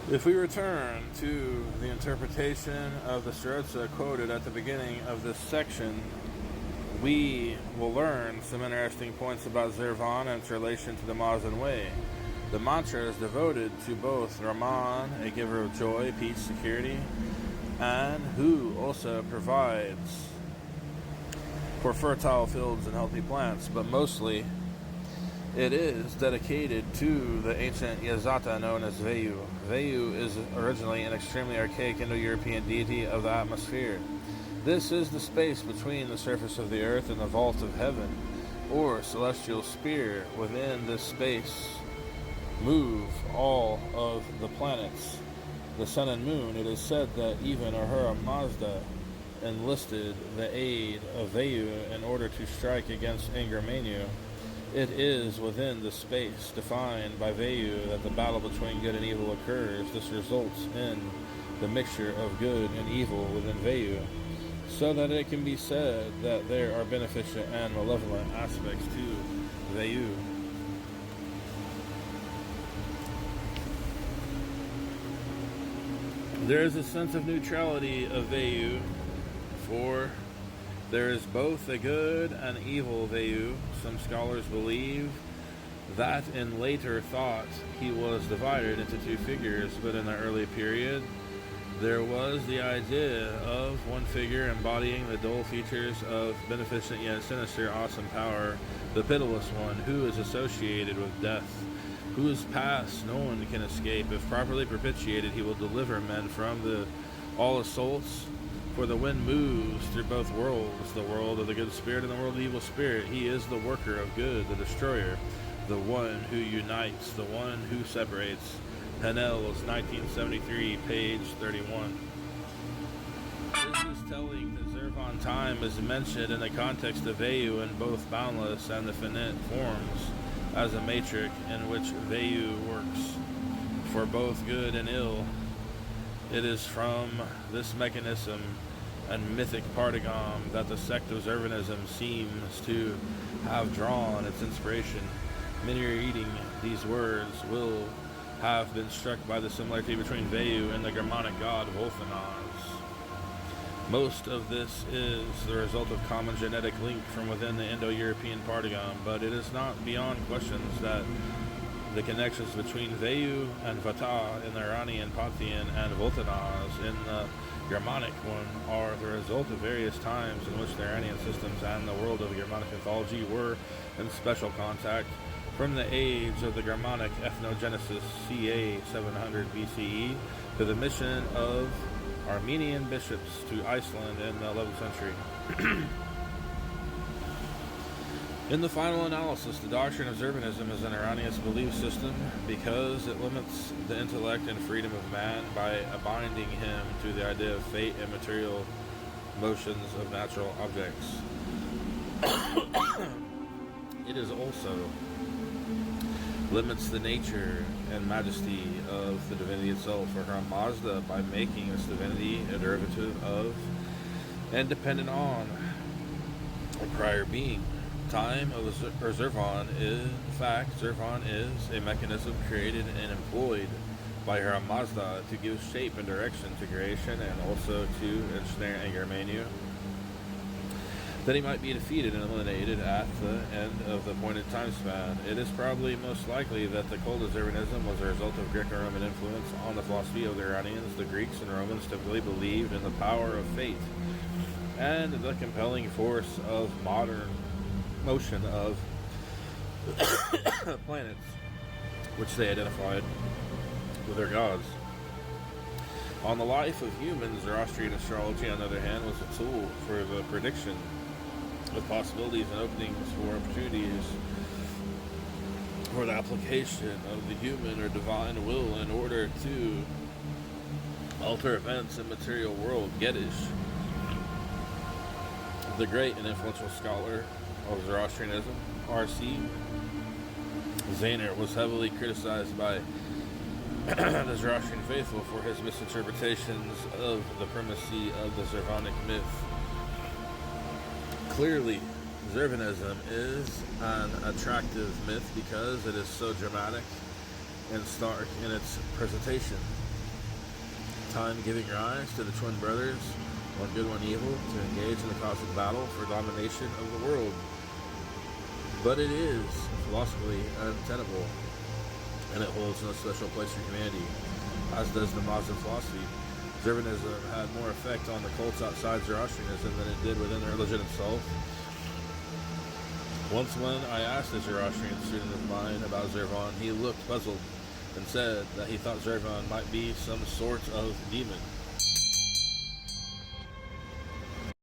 If we return to the interpretation of the Stroza quoted at the beginning of this section, we will learn some interesting points about Zurvan and its relation to the Mazan way. The mantra is devoted to both Rahman, a giver of joy, peace, security, and who also provides for fertile fields and healthy plants, but mostly it is dedicated to the ancient Yazata known as Vayu. Vayu is originally an extremely archaic Indo-European deity of the atmosphere. This is the space between the surface of the earth and the vault of heaven, or celestial sphere. Within this space move all of the planets, the sun and moon. It is said that even Ahura Mazda enlisted the aid of Vayu in order to strike against Ingermanu. It is within the space defined by Vayu that the battle between good and evil occurs. This results in the mixture of good and evil within Vayu, so that it can be said that there are beneficent and malevolent aspects to Vayu. There is a sense of neutrality of Vayu, for there is both a good and evil Vayu. Some scholars believe that in later thought he was divided into two figures, but in the early period there was the idea of one figure embodying the dual features of beneficent yet sinister awesome power, the pitiless one, who is associated with death, whose past no one can escape. If properly propitiated, he will deliver men from all assaults. For the wind moves through both worlds, the world of the good spirit and the world of the evil spirit. He is the worker of good, the destroyer, the one who unites, the one who separates. Hanel's 1973, page 31. This is telling that Zurvan time is mentioned in the context of Vayu in both boundless and the finite forms, as a matrix in which Vayu works for both good and ill. It is from this mechanism and mythic partigon that the sect of Zurvanism seems to have drawn its inspiration. Many reading these words will have been struck by the similarity between Vayu and the Germanic god Volthanaz. Most of this is the result of common genetic link from within the Indo-European partigon, but it is not beyond questions that the connections between Vayu and Vata in the Iranian pantheon and Volthanaz in the Germanic one are the result of various times in which the Iranian systems and the world of Germanic mythology were in special contact, from the age of the Germanic ethnogenesis ca. 700 BCE to the mission of Armenian bishops to Iceland in the 11th century. In the final analysis, the doctrine of Zurvanism is an erroneous belief system because it limits the intellect and freedom of man by binding him to the idea of fate and material motions of natural objects. It is also limits the nature and majesty of the divinity itself, or Ahura Mazda, by making this divinity a derivative of and dependent on a prior being. Time of Zurvan is, in fact, Zurvan is a mechanism created and employed by Ahura Mazda to give shape and direction to creation, and also to ensnare Ingermanu, that he might be defeated and eliminated at the end of the appointed time span. It is probably most likely that the cult of Zurvanism was a result of Greco-Roman influence on the philosophy of the Iranians. The Greeks and Romans typically believed in the power of fate and the compelling force of modern motion of planets, which they identified with their gods. On the life of humans, Zoroastrian astrology, on the other hand, was a tool for the prediction of possibilities and openings for opportunities for the application of the human or divine will in order to alter events in the material world. Geddish, the great and influential scholar of Zoroastrianism, R.C. Zaner, was heavily criticized by the Zoroastrian faithful for his misinterpretations of the primacy of the Zurvanic myth. Clearly, Zurvanism is an attractive myth because it is so dramatic and stark in its presentation. time giving rise to the twin brothers, one good, one evil, to engage in the cosmic battle for domination of the world. But it is philosophically untenable, and it holds no special place for humanity, as does the Muslim philosophy. Zurvanism had more effect on the cults outside Zoroastrianism than it did within the religion itself. Once when I asked a Zoroastrian student of mine about Zurvan, he looked puzzled and said that he thought Zurvan might be some sort of demon.